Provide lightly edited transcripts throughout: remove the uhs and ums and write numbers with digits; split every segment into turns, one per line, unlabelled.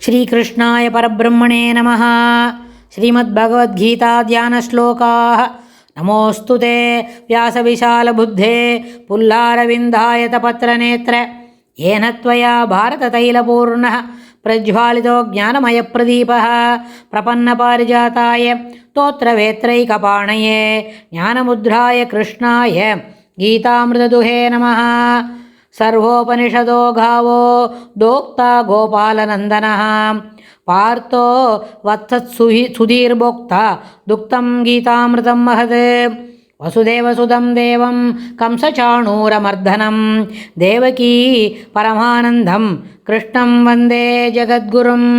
श्रीकृष्णाय परब्रह्मणे नमः। श्रीमद्भगवद्गीता ध्यानश्लोकाः। नमोऽस्तु ते व्यासविशालबुद्धे पुल्लारविन्दायतपत्रनेत्र येन त्वया भारततैलपूर्णः प्रज्वालितो ज्ञानमयप्रदीपः प्रपन्नपारिजाताय स्तोत्रवेत्रैकपाणये ज्ञानमुद्राय कृष्णाय गीतामृतदुहे नमः। सर्वोपनिषदो गावो दोक्ता गोपालनन्दनः पार्थो वत्सत्सुधीर्भोक्ता दुक्तं गीतामृतं महत्। वसुदेवसुतं देवं कंसचाणूरमर्दनं देवकी परमानन्दं कृष्णं वन्दे जगद्गुरुम्।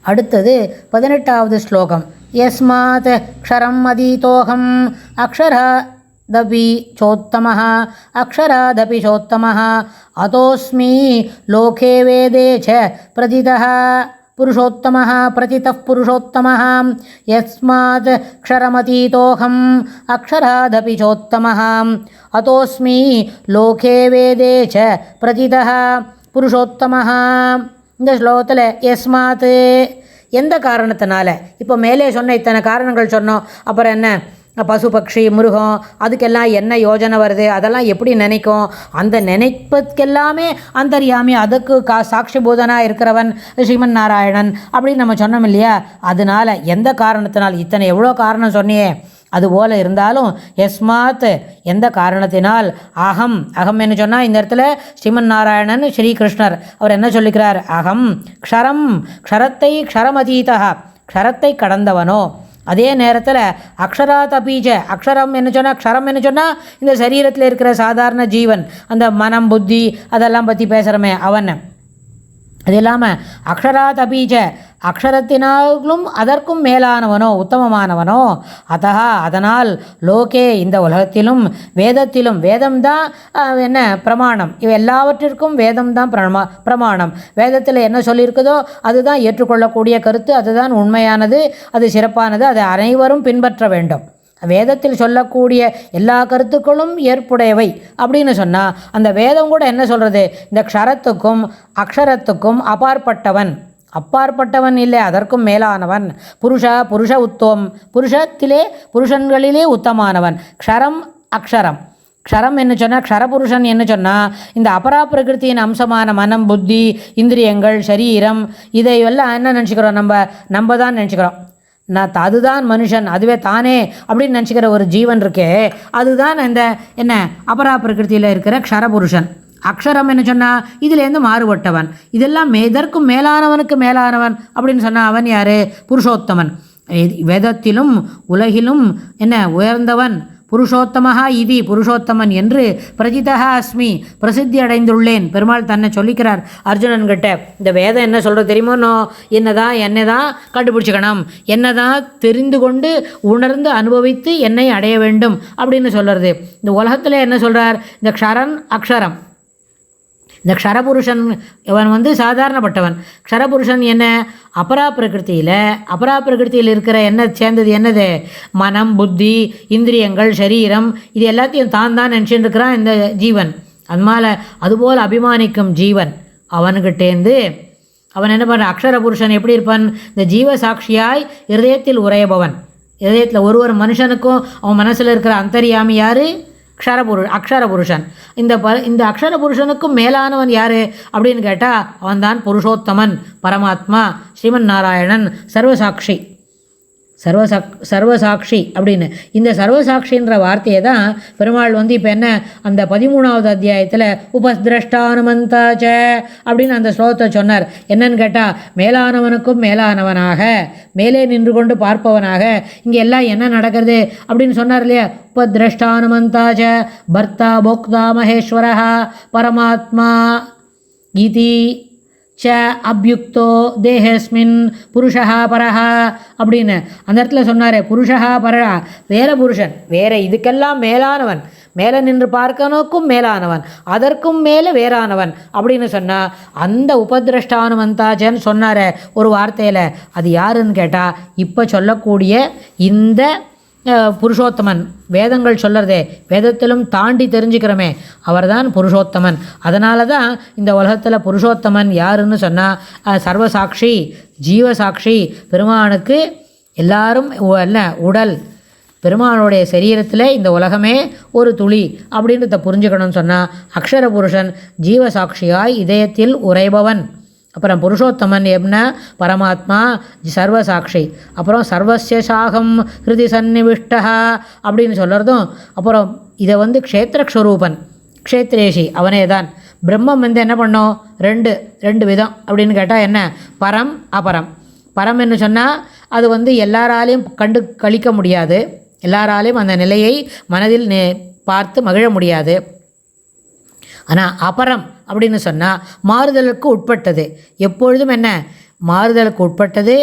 அடுத்தது 18வது ஸ்லோகம். யஸ்மாத் க்ஷரம் அதீதோஹம் அக்ஷராதபி சோத்தமः அக்ஷராதபி சோத்தமः அதோஸ்மி லோகே வேதே ச பிரதிதः पुरुषोत्तमः प्रतितः पुरुषोत्तमः। यस्मात् क्षरमतीतोऽहम् अक्षरादपि चोत्तमः अतोऽस्मि लोके वेदे च प्रतितः पुरुषोत्तमः. இந்த ஸ்லோகத்தில் யஸ்மாத் எந்த காரணத்தினால, இப்போ மேலே சொன்ன இத்தனை காரணங்கள் சொன்னோம், அப்புறம் என்ன பசு பக்ஷி மிருகம் அதுக்கெல்லாம் என்ன யோஜனை வருது, அதெல்லாம் எப்படி நினைக்கும், அந்த நினைப்பதுக்கெல்லாமே அந்தர்யாமி அதுக்கு சாட்சிபூதனாக இருக்கிறவன் ஸ்ரீமன் நாராயணன் அப்படின்னு நம்ம சொன்னோம் இல்லையா. அதனால எந்த காரணத்தினால், இத்தனை எவ்வளோ காரணம் சொன்னியே, அதுபோல் இருந்தாலும் யஸ்மாத் எந்த காரணத்தினால், அகம் அகம் என்ன சொன்னால் இந்த இடத்துல ஸ்ரீமன் நாராயணன் ஸ்ரீகிருஷ்ணர் அவர் என்ன சொல்லிக்கிறார், அகம் க்ஷரம் க்ஷரத்தை க்ஷரமதீதா க்ஷரத்தை கடந்தவனோ, அதே நேரத்தில் அக்ஷராத் அபீஜ அக்ஷரம் என்ன சொன்னால் க்ஷரம் என்ன சொன்னால் இந்த சரீரத்தில் இருக்கிற சாதாரண ஜீவன், அந்த மனம் புத்தி அதெல்லாம் பற்றி பேசுகிறோமே அவன். அது இல்லாமல் அக்ஷராத் அபீஜ அக்ஷரத்தினாலும் அதற்கும் மேலானவனோ உத்தமமானவனோ, அதனால் லோகே இந்த உலகத்திலும் வேதத்திலும், வேதம்தான் என்ன பிரமாணம், இவை எல்லாவற்றிற்கும் வேதம்தான் பிரமாணம். வேதத்தில் என்ன சொல்லியிருக்குதோ அதுதான் ஏற்றுக்கொள்ளக்கூடிய கருத்து, அதுதான் உண்மையானது, அது சிறப்பானது, அதை அனைவரும் பின்பற்ற வேண்டும். வேதத்தில் சொல்லக்கூடிய எல்லா கருத்துக்களும் ஏற்புடையவை அப்படின்னு சொன்னால் அந்த வேதம் கூட என்ன சொல்கிறது, இந்த க்ஷரத்துக்கும் அக்ஷரத்துக்கும் அப்பாற்பட்டவன் இல்லை, அதற்கும் மேலானவன். புருஷ உத்தம், புருஷத்திலே புருஷன்களிலே உத்தமானவன். க்ஷரம் அக்ஷரம், க்ஷரம் என்ன சொன்னால் க்ஷரபுருஷன் என்ன சொன்னால் இந்த அபரா பிரகிருத்தியின் அம்சமான மனம் புத்தி இந்திரியங்கள் சரீரம் இதையெல்லாம் என்ன நினச்சிக்கிறோம், நம்ம தான் நினச்சிக்கிறோம். அதுதான் மனுஷன், அதுவே தானே அப்படின்னு நினச்சிக்கிற ஒரு ஜீவன் இருக்கே, அதுதான் இந்த என்ன அபரா பிரகிருத்தியில் இருக்கிற க்ஷரபுருஷன். அக்ஷரம் என்ன சொன்னால் இதிலேருந்து மாறுபட்டவன், இதெல்லாம் இதற்கும் மேலானவனுக்கு மேலானவன் அப்படின்னு சொன்னால் அவன் யார், புருஷோத்தமன். வேதத்திலும் உலகிலும் என்ன உயர்ந்தவன், புருஷோத்தமஹா இது புருஷோத்தமன் என்று பிரஜிதஹா அஸ்மி பிரசித்தி அடைந்துள்ளேன். பெருமாள் தன்னை சொல்லிக்கிறார் அர்ஜுனன்கிட்ட. இந்த வேதம் என்ன சொல்கிறது தெரியுமோனோ, என்னை தான் கண்டுபிடிச்சிக்கணும், என்னை தான் தெரிந்து கொண்டு உணர்ந்து அனுபவித்து என்னை அடைய வேண்டும் அப்படின்னு சொல்கிறது. இந்த உலகத்தில் என்ன சொல்கிறார், இந்த க்ஷரன் அக்ஷரம், இந்த க்ஷரபுருஷன் இவன் சாதாரணப்பட்டவன். க்ஷரபுருஷன் என்ன அபரா பிரகிருத்தியில் இருக்கிற என்ன சேர்ந்தது, என்னது மனம் புத்தி இந்திரியங்கள் சரீரம் இது எல்லாத்தையும் தான் நினச்சிட்டு இருக்கிறான் இந்த ஜீவன். அதுபோல் அபிமானிக்கும் ஜீவன் அவனுக்கிட்டேந்து அவன் என்ன பண்ணுற, அக்ஷரபுருஷன் எப்படி இருப்பான், இந்த ஜீவ சாட்சியாய் இருதயத்தில் உரையபவன். இருதயத்தில் ஒரு மனுஷனுக்கும் அவன் மனசில் இருக்கிற அந்தர்யாமி யார், அக்ஷரபுருஷன். இந்த அக்ஷரபுருஷனுக்கும் மேலானவன் யார் அப்படின்னு கேட்டால் அவன்தான் புருஷோத்தமன் பரமாத்மா ஸ்ரீமன் நாராயணன் சர்வசாட்சி அப்படின்னு. இந்த சர்வசாட்சின்ற வார்த்தையை தான் பெருமாள் இப்போ என்ன அந்த 13வது அத்தியாயத்தில் உபஸ்திரஷ்டானுமந்தாச்ச அப்படின்னு அந்த ஸ்லோகத்தை சொன்னார். என்னன்னு கேட்டால் மேலானவனுக்கும் மேலானவனாக மேலே நின்று கொண்டு பார்ப்பவனாக இங்கே எல்லாம் என்ன நடக்கிறது அப்படின்னு சொன்னார் இல்லையா. உபதிரஷ்டானுமந்தாச்ச பர்த்தா போக்தா மகேஸ்வரஹா பரமாத்மா இதி ச அப்யுக்தோ தேஹஸ்மின் புருஷா பரஹா அப்படின்னு அந்த இடத்துல சொன்னார். புருஷா பரஹா வேற புருஷன், வேற இதுக்கெல்லாம் மேலானவன், மேலே நின்று பார்க்கனுக்கும் மேலானவன், அதற்கும் மேலே வேறானவன் அப்படின்னு சொன்னால் அந்த உபதிரஷ்டானுமந்தாச்சன்னு சொன்னார் ஒரு வார்த்தையில். அது யாருன்னு கேட்டால் இப்போ சொல்லக்கூடிய இந்த புருஷோத்தமன். வேதங்கள் சொல்கிறதே, வேதத்திலும் தாண்டி தெரிஞ்சுக்கிறோமே, அவர்தான் புருஷோத்தமன். அதனால தான் இந்த உலகத்தில் புருஷோத்தமன் யாருன்னு சொன்னால் சர்வசாட்சி, ஜீவசாட்சி. பெருமானுக்கு எல்லாரும் என்ன உடல், பெருமானுடைய சரீரத்தில் இந்த உலகமே ஒரு துளி அப்படின்றத புரிஞ்சுக்கணும்னு சொன்னால் அக்ஷர புருஷன் ஜீவசாட்சியாய் இதயத்தில் உரைபவன். அப்புறம் புருஷோத்தமன் என்ன, பரமாத்மா சர்வசாட்சி. அப்புறம் சர்வஸ்ய சாகம் ஹிருதி சந்நிவிஷ்டா அப்படின்னு சொல்கிறதும். அப்புறம் இதை க்ஷேத்திரஸ்வரூபன், க்ஷேத்ரேஷி அவனே தான். பிரம்மம் என்ன பண்ணோம், ரெண்டு விதம் அப்படின்னு கேட்டால் என்ன, பரம் அபரம். பரம் என்று சொன்னால் அது எல்லாராலையும் கண்டு கழிக்க முடியாது, எல்லாராலையும் அந்த நிலையை மனதில் பார்த்து மகிழ முடியாது. ஆனால் அபரம் அப்படின்னு சொன்னால் மாறுதலுக்கு உட்பட்டது. எப்பொழுதும் என்ன, மாறுதலுக்கு உட்பட்டது,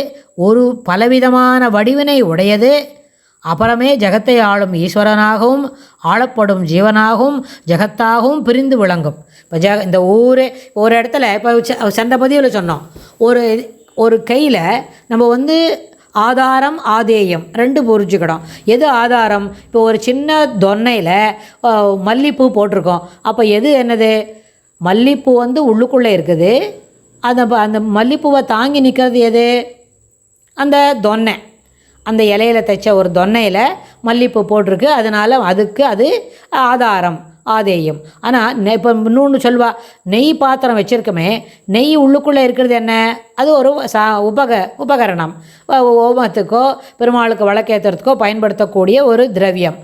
ஒரு பலவிதமான வடிவினை உடையது. அப்புறமே ஜகத்தை ஆளும் ஈஸ்வரனாகவும் ஆளப்படும் ஜீவனாகவும் ஜகத்தாகவும் பிரிந்து விளங்கும். இப்போ இந்த ஒரு இடத்துல இப்போ சென்ற பதிவில் சொன்னோம், ஒரு கையில் நம்ம ஆதாரம் ஆதேயம் ரெண்டு புரிஞ்சுக்கிடும். எது ஆதாரம், இப்போ ஒரு சின்ன தொன்னையில் மல்லிப்பூ போட்டிருக்கோம். அப்போ எது என்னது, மல்லிப்பூ உள்ளுக்குள்ளே இருக்குது. அந்த மல்லிப்பூவை தாங்கி நிற்கிறது எது, அந்த தொன்னை. அந்த இலையில் தைச்ச ஒரு தொன்னையில் மல்லிப்பூ போட்டிருக்கு, அதனால் அதுக்கு அது ஆதாரம் ஆதேயம். ஆனால் இப்போ இன்னொன்று சொல்வா, நெய் பாத்திரம் வச்சுருக்கோமே, நெய் உள்ளுக்குள்ளே இருக்கிறது என்ன, அது ஒரு உபகரணம். ஓமத்துக்கோ பெருமாளுக்கு விளக்கேற்றுறதுக்கோ பயன்படுத்தக்கூடிய ஒரு திரவியம்.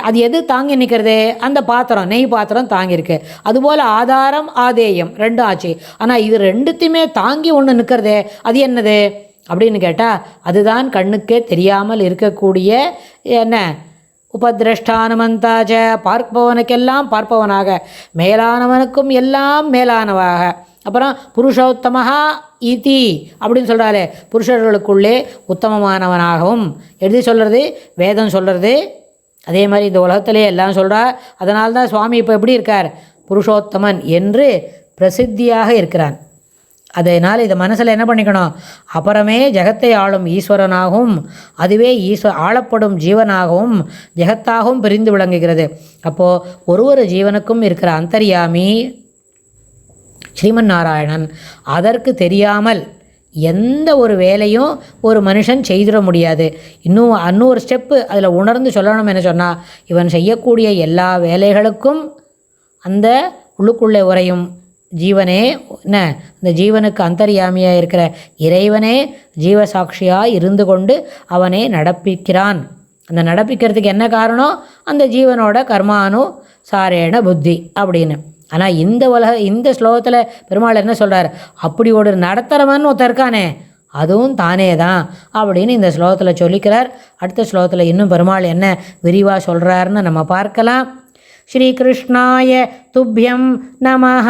அது எது தாங்கி நிற்கிறது, அந்த பாத்திரம், நெய் பாத்திரம் தாங்கியிருக்கு. அதுபோல் ஆதாரம் ஆதேயம் ரெண்டும் ஆச்சு. ஆனால் இது ரெண்டுத்தையுமே தாங்கி ஒன்று நிற்கிறதே, அது என்னது அப்படின்னு கேட்டால் அதுதான் கண்ணுக்கே தெரியாமல் இருக்கக்கூடிய என்ன, உபதிரஷ்டானுமந்தாஜ, பார்ப்பவனுக்கெல்லாம் பார்ப்பவனாக, மேலானவனுக்கும் எல்லாம் மேலானவாக. அப்புறம் புருஷோத்தமஹா இதி அப்படின்னு சொல்கிறாரு, புருஷர்களுக்குள்ளே உத்தமமானவனாகவும் எழுதி சொல்கிறது வேதம் சொல்கிறது. அதே மாதிரி இந்த உலகத்திலே எல்லாம் சொல்கிறார். அதனால்தான் சுவாமி இப்போ எப்படி இருக்கார், புருஷோத்தமன் என்று பிரசித்தியாக இருக்கிறான். அதனால் இதை மனசில் என்ன பண்ணிக்கணும், அப்புறமே ஜகத்தை ஆளும் ஈஸ்வரனாகவும் அதுவே ஆளப்படும் ஜீவனாகவும் ஜெகத்தாகவும் பிரிந்து விளங்குகிறது. அப்போது ஒரு ஜீவனுக்கும் இருக்கிற அந்தர்யாமி ஸ்ரீமன் நாராயணன். அதற்கு தெரியாமல் எந்த ஒரு வேலையும் ஒரு மனுஷன் செய்திட முடியாது. இன்னொரு ஸ்டெப்பு அதில் உணர்ந்து சொல்லணும் என்ன சொன்னால், இவன் செய்யக்கூடிய எல்லா வேலைகளுக்கும் அந்த உள்ளுக்குள்ளே உரையும் ஜீவனே என்ன, இந்த ஜீவனுக்கு அந்தர்யாமியாக இருக்கிற இறைவனே ஜீவசாட்சியாக இருந்து கொண்டு அவனே நடப்பிக்கிறான். அந்த நடப்பிக்கிறதுக்கு என்ன காரணம், அந்த ஜீவனோட கர்மானு சாரேன புத்தி அப்படின்னு. ஆனால் இந்த ஸ்லோகத்தில் பெருமாள் என்ன சொல்கிறார், அப்படி ஒரு நடத்துகிறவன் ஒருத்தர் இருக்கானே அதுவும் தானே தான் அப்படின்னு இந்த ஸ்லோகத்தில் சொல்லிக்கிறார். அடுத்த ஸ்லோகத்தில் இன்னும் பெருமாள் என்ன விரிவாக சொல்கிறாருன்னு நம்ம பார்க்கலாம். ஸ்ரீகிருஷ்ணாய துப்யம் நமஹ.